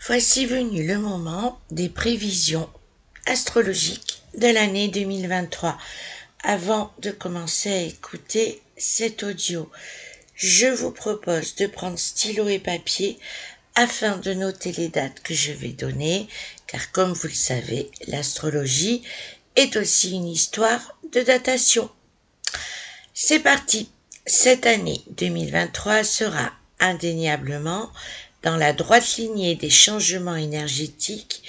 Voici venu le moment des prévisions astrologiques de l'année 2023. Avant de commencer à écouter cet audio, je vous propose de prendre stylo et papier afin de noter les dates que je vais donner, car comme vous le savez, l'astrologie est aussi une histoire de datation. C'est parti. Cette année 2023 sera indéniablement dans la droite lignée des changements énergétiques,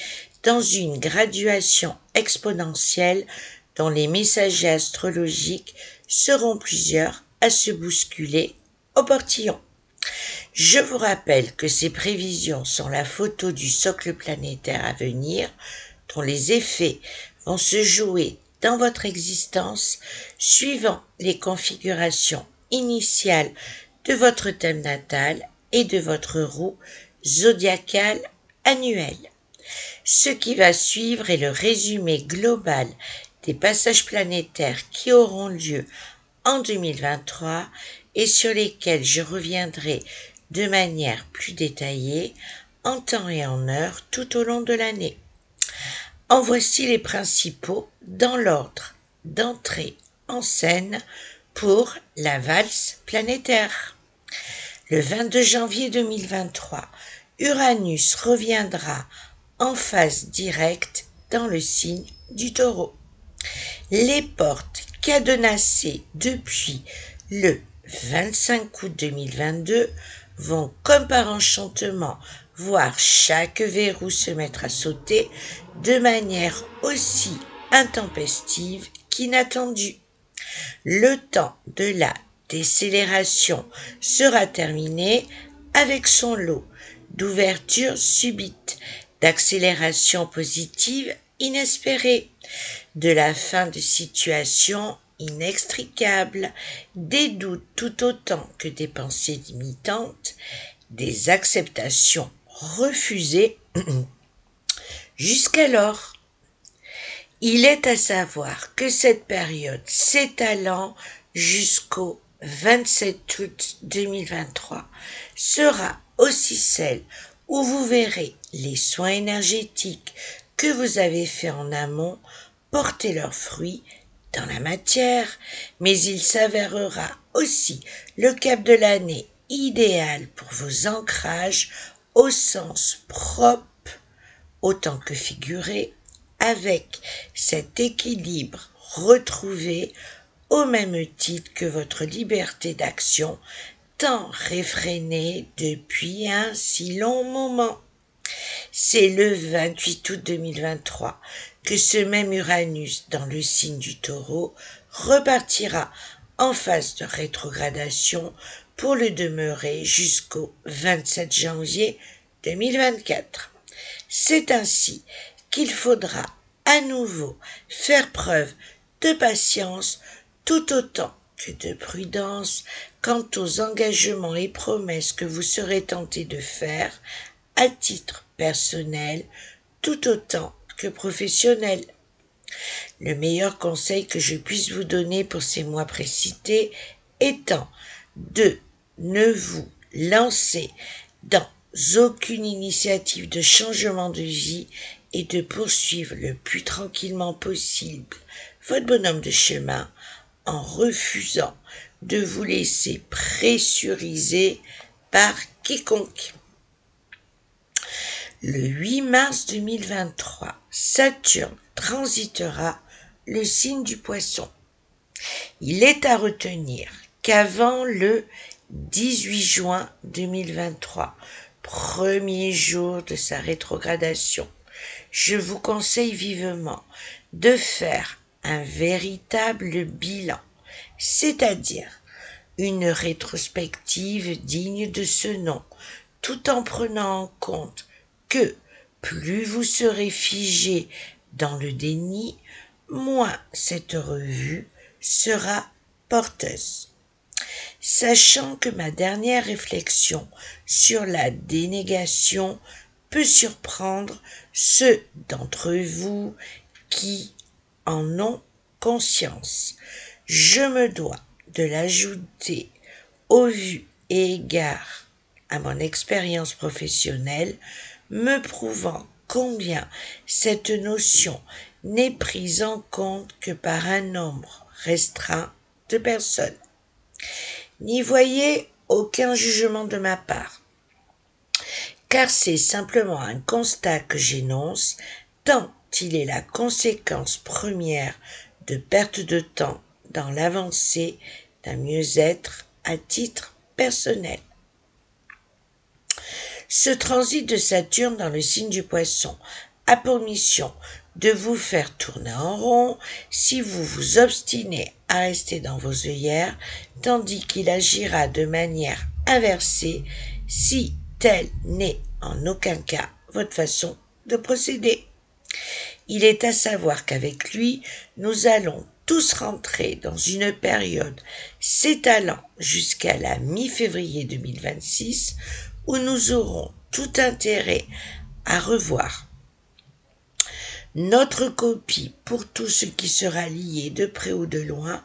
dans une graduation exponentielle dont les messagers astrologiques seront plusieurs à se bousculer au portillon. Je vous rappelle que ces prévisions sont la photo du socle planétaire à venir, dont les effets vont se jouer dans votre existence suivant les configurations initiales de votre thème natal et de votre roue zodiacale annuelle. Ce qui va suivre est le résumé global des passages planétaires qui auront lieu en 2023 et sur lesquels je reviendrai de manière plus détaillée en temps et en heure tout au long de l'année. En voici les principaux dans l'ordre d'entrée en scène pour la valse planétaire. Le 22 janvier 2023, Uranus reviendra en phase directe dans le signe du Taureau. Les portes cadenassées depuis le 25 août 2022 vont comme par enchantement voir chaque verrou se mettre à sauter de manière aussi intempestive qu'inattendue. Le temps de la décélération sera terminé avec son lot d'ouverture subite, d'accélération positive inespérée, de la fin de situation inextricable, des doutes tout autant que des pensées limitantes, des acceptations refusées jusqu'alors. Il est à savoir que cette période s'étalant jusqu'au 27 août 2023 sera aussi celle où vous verrez les soins énergétiques que vous avez faits en amont porter leurs fruits dans la matière, mais il s'avérera aussi le cap de l'année idéal pour vos ancrages au sens propre autant que figuré, avec cet équilibre retrouvé au même titre que votre liberté d'action tant réfrénée depuis un si long moment. C'est le 28 août 2023 que ce même Uranus dans le signe du Taureau repartira en phase de rétrogradation pour le demeurer jusqu'au 27 janvier 2024. C'est ainsi qu'il faudra à nouveau faire preuve de patience tout autant que de prudence quant aux engagements et promesses que vous serez tenté de faire à titre personnel tout autant que professionnel. Le meilleur conseil que je puisse vous donner pour ces mois précités étant de ne vous lancer dans aucune initiative de changement de vie et de poursuivre le plus tranquillement possible votre bonhomme de chemin en refusant de vous laisser pressuriser par quiconque. Le 8 mars 2023, Saturne transitera le signe du Poisson. Il est à retenir qu'avant le 18 juin 2023, premier jour de sa rétrogradation, je vous conseille vivement de faire un véritable bilan, c'est-à-dire une rétrospective digne de ce nom, tout en prenant en compte que plus vous serez figé dans le déni, moins cette revue sera porteuse. Sachant que ma dernière réflexion sur la dénégation peut surprendre ceux d'entre vous qui en ont conscience, je me dois de l'ajouter au vu et égard à mon expérience professionnelle me prouvant combien cette notion n'est prise en compte que par un nombre restreint de personnes. N'y voyez aucun jugement de ma part, car c'est simplement un constat que j'énonce, tant il est la conséquence première de perte de temps dans l'avancée d'un mieux-être à titre personnel. Ce transit de Saturne dans le signe du Poisson a pour mission de vous faire tourner en rond si vous vous obstinez à rester dans vos œillères, tandis qu'il agira de manière inversée si telle n'est en aucun cas votre façon de procéder. Il est à savoir qu'avec lui, nous allons tous rentrer dans une période s'étalant jusqu'à la mi-février 2026 où nous aurons tout intérêt à revoir notre copie pour tout ce qui sera lié de près ou de loin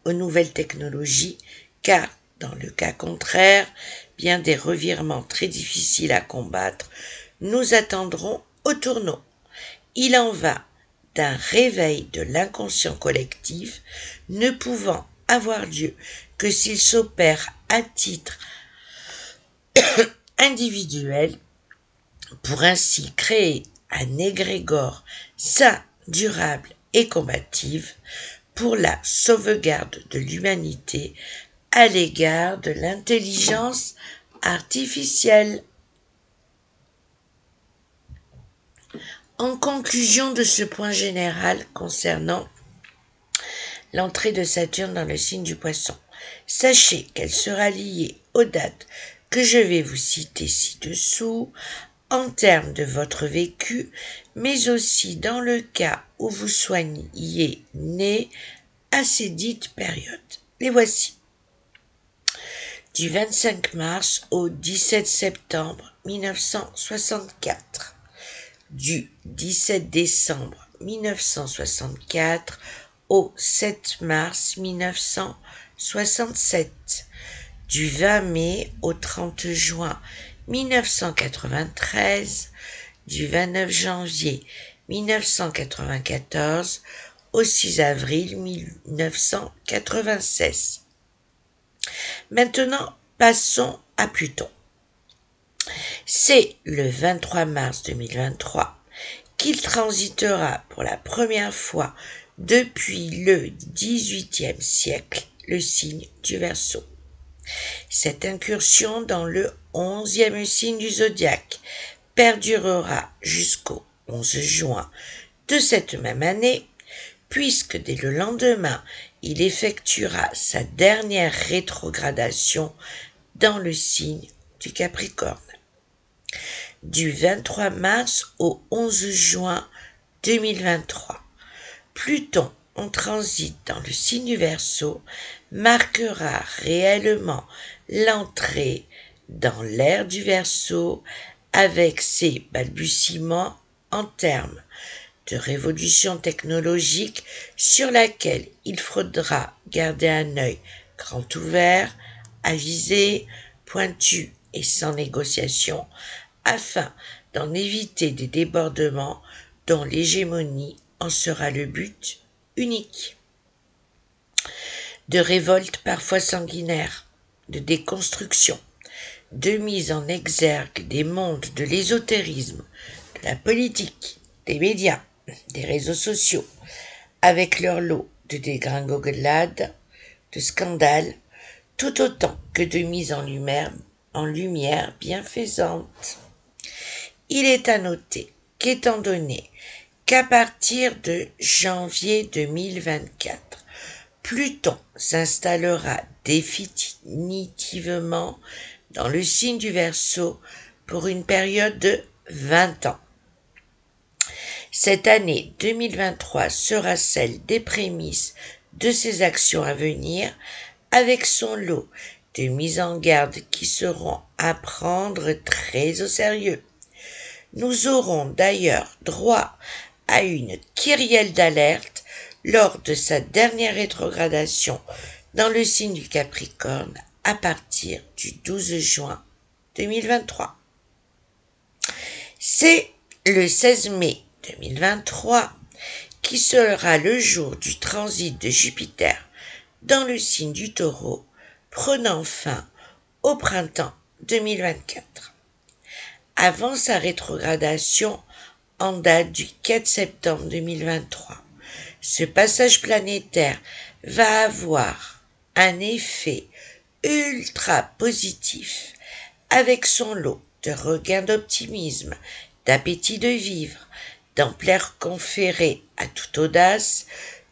aux nouvelles technologies, car dans le cas contraire, bien des revirements très difficiles à combattre nous attendront au tournant. Il en va d'un réveil de l'inconscient collectif ne pouvant avoir lieu que s'il s'opère à titre individuel pour ainsi créer un égrégore sain, durable et combatif pour la sauvegarde de l'humanité à l'égard de l'intelligence artificielle. En conclusion de ce point général concernant l'entrée de Saturne dans le signe du Poisson, sachez qu'elle sera liée aux dates que je vais vous citer ci-dessous en termes de votre vécu, mais aussi dans le cas où vous soyez né à ces dites périodes. Les voici. Du 25 mars au 17 septembre 1964. Du 17 décembre 1964 au 7 mars 1967, du 20 mai au 30 juin 1993, du 29 janvier 1994 au 6 avril 1996. Maintenant, passons à Pluton. C'est le 23 mars 2023 qu'il transitera pour la première fois depuis le XVIIIe siècle le signe du Verseau. Cette incursion dans le 11e signe du zodiaque perdurera jusqu'au 11 juin de cette même année, puisque dès le lendemain, il effectuera sa dernière rétrogradation dans le signe du Capricorne. Du 23 mars au 11 juin 2023, Pluton en transit dans le signe du Verseau marquera réellement l'entrée dans l'ère du Verseau avec ses balbutiements en termes de révolution technologique sur laquelle il faudra garder un œil grand ouvert, avisé, pointu et sans négociation, afin d'en éviter des débordements dont l'hégémonie en sera le but unique. De révoltes parfois sanguinaires, de déconstruction, de mise en exergue des mondes de l'ésotérisme, de la politique, des médias, des réseaux sociaux, avec leur lot de dégringolades, de scandales, tout autant que de mise en lumière bienfaisante. Il est à noter qu'étant donné qu'à partir de janvier 2024, Pluton s'installera définitivement dans le signe du Verseau pour une période de 20 ans. Cette année 2023 sera celle des prémices de ses actions à venir, avec son lot de mises en garde qui seront à prendre très au sérieux. Nous aurons d'ailleurs droit à une kyrielle d'alerte lors de sa dernière rétrogradation dans le signe du Capricorne à partir du 12 juin 2023. C'est le 16 mai 2023 qui sera le jour du transit de Jupiter dans le signe du Taureau, prenant fin au printemps 2024. Avant sa rétrogradation en date du 4 septembre 2023, ce passage planétaire va avoir un effet ultra positif avec son lot de regain d'optimisme, d'appétit de vivre, d'ampleur conférée à toute audace,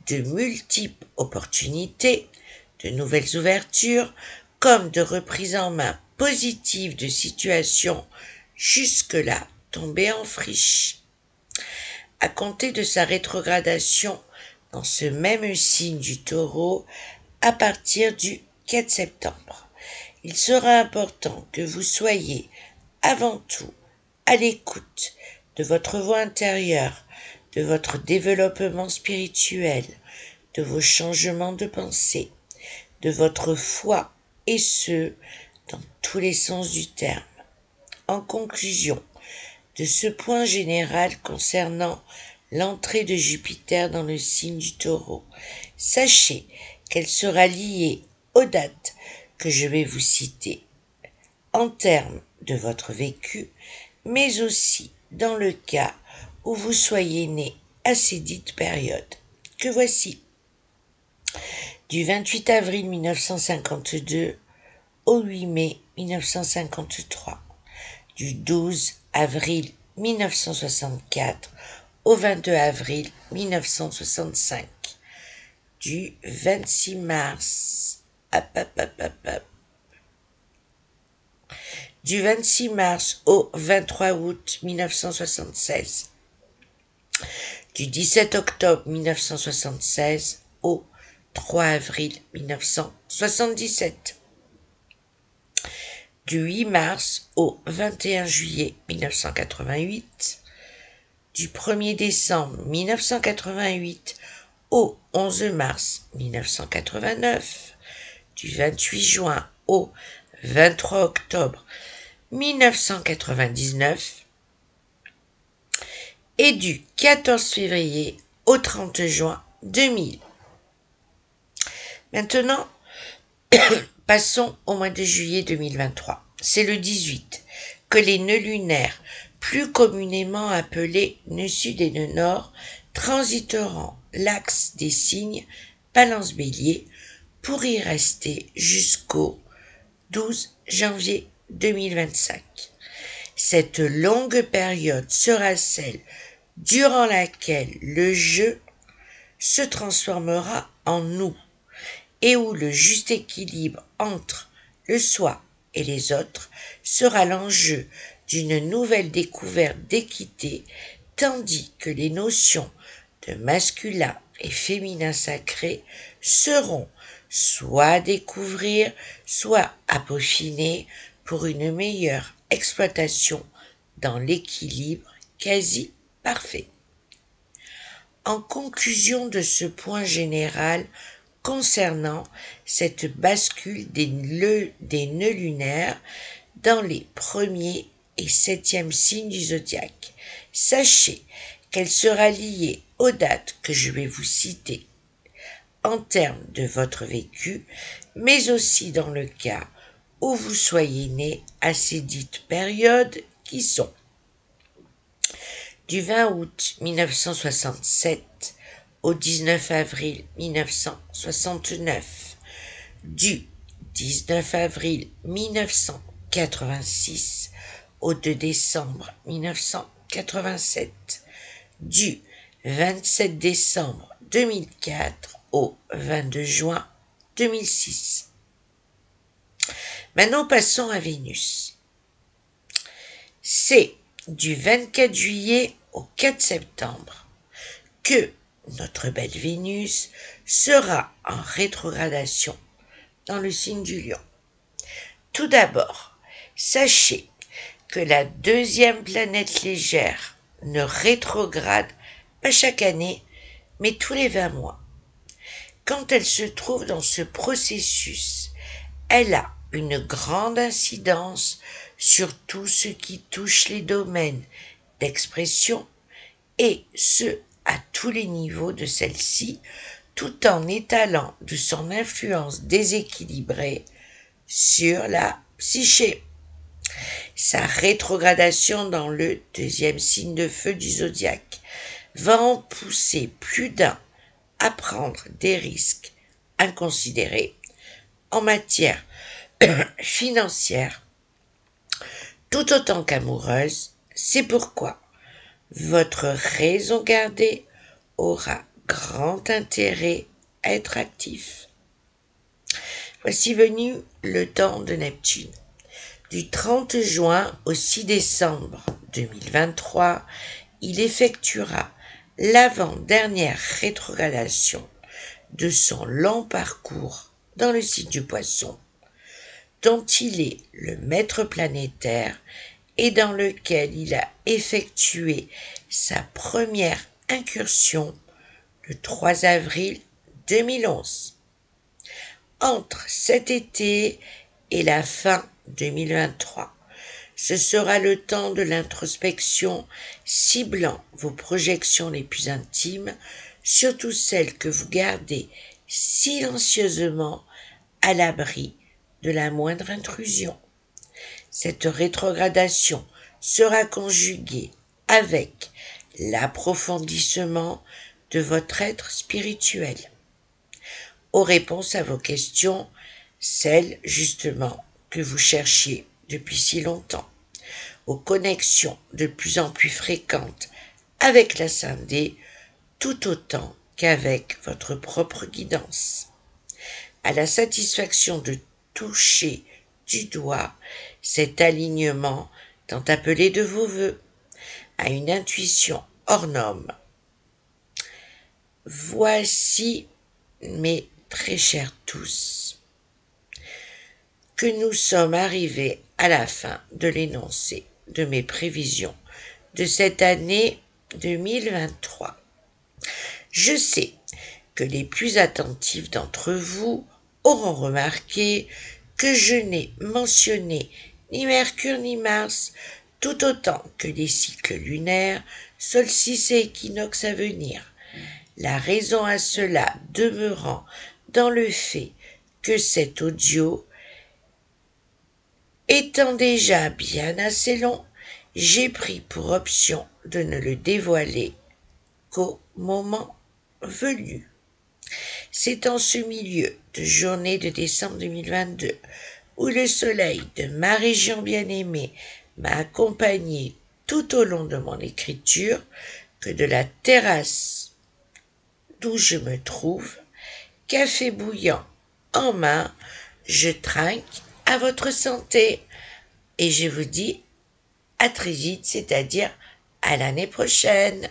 de multiples opportunités, de nouvelles ouvertures, comme de reprise en main positive de situations jusque-là tombées en friche. À compter de sa rétrogradation dans ce même signe du Taureau, à partir du 4 septembre, il sera important que vous soyez avant tout à l'écoute de votre voix intérieure, de votre développement spirituel, de vos changements de pensée, de votre foi, et ce, dans tous les sens du terme. En conclusion de ce point général concernant l'entrée de Jupiter dans le signe du Taureau, sachez qu'elle sera liée aux dates que je vais vous citer, en termes de votre vécu, mais aussi dans le cas où vous soyez né à ces dites périodes, que voici. Du 28 avril 1952 au 8 mai 1953, du 12 avril 1964 au 22 avril 1965, du 26 mars du 26 mars au 23 août 1976, du 17 octobre 1976 au 3 avril 1977, du 8 mars au 21 juillet 1988, du 1er décembre 1988 au 11 mars 1989, du 28 juin au 23 octobre 1999 et du 14 février au 30 juin 2000. Maintenant, passons au mois de juillet 2023. C'est le 18 que les nœuds lunaires, plus communément appelés nœud sud et nœud nord, transiteront l'axe des signes Balance-Bélier pour y rester jusqu'au 12 janvier 2025. Cette longue période sera celle durant laquelle le jeu se transformera en nous et où le juste équilibre entre le soi et les autres sera l'enjeu d'une nouvelle découverte d'équité, tandis que les notions de masculin et féminin sacré seront soit à découvrir, soit à peaufiner pour une meilleure exploitation dans l'équilibre quasi parfait. En conclusion de ce point général concernant cette bascule des nœuds lunaires dans les premiers et septièmes signes du zodiaque, sachez qu'elle sera liée aux dates que je vais vous citer en termes de votre vécu, mais aussi dans le cas où vous soyez né à ces dites périodes qui sont du 20 août 1967 au 19 avril 1969, du 19 avril 1986 au 2 décembre 1987, du 27 décembre 2004 au 22 juin 2006. Maintenant, passons à Vénus. C'est du 24 juillet au 4 septembre que notre belle Vénus sera en rétrogradation dans le signe du Lion. Tout d'abord, sachez que la deuxième planète légère ne rétrograde pas chaque année, mais tous les 20 mois. Quand elle se trouve dans ce processus, elle a une grande incidence sur tout ce qui touche les domaines d'expression, et ce, à tous les niveaux de celle-ci, tout en étalant de son influence déséquilibrée sur la psyché. Sa rétrogradation dans le deuxième signe de feu du zodiaque va en pousser plus d'un à prendre des risques inconsidérés en matière financière tout autant qu'amoureuse. C'est pourquoi votre raison gardée aura grand intérêt à être actif. Voici venu le temps de Neptune. Du 30 juin au 6 décembre 2023, il effectuera l'avant-dernière rétrogradation de son long parcours dans le signe du Poisson, dont il est le maître planétaire et dans lequel il a effectué sa première incursion le 3 avril 2011. Entre cet été et la fin 2023, ce sera le temps de l'introspection ciblant vos projections les plus intimes, surtout celles que vous gardez silencieusement à l'abri de la moindre intrusion. Cette rétrogradation sera conjuguée avec l'approfondissement de votre être spirituel, aux réponses à vos questions, celles justement que vous cherchiez depuis si longtemps, aux connexions de plus en plus fréquentes avec la Scindée, tout autant qu'avec votre propre guidance, à la satisfaction de toucher du doigt cet alignement tant appelé de vos vœux, à une intuition hors norme. Voici, mes très chers tous, que nous sommes arrivés à la fin de l'énoncé de mes prévisions de cette année 2023. Je sais que les plus attentifs d'entre vous auront remarqué que je n'ai mentionné ni Mercure ni Mars, tout autant que les cycles lunaires, solstices et équinoxes à venir. La raison à cela demeurant dans le fait que cet audio étant déjà bien assez long, j'ai pris pour option de ne le dévoiler qu'au moment venu. C'est en ce milieu de journée de décembre 2022, où le soleil de ma région bien-aimée m'a accompagné tout au long de mon écriture, que de la terrasse d'où je me trouve, café bouillant en main, je trinque à votre santé et je vous dis à très vite, c'est-à-dire à l'année prochaine.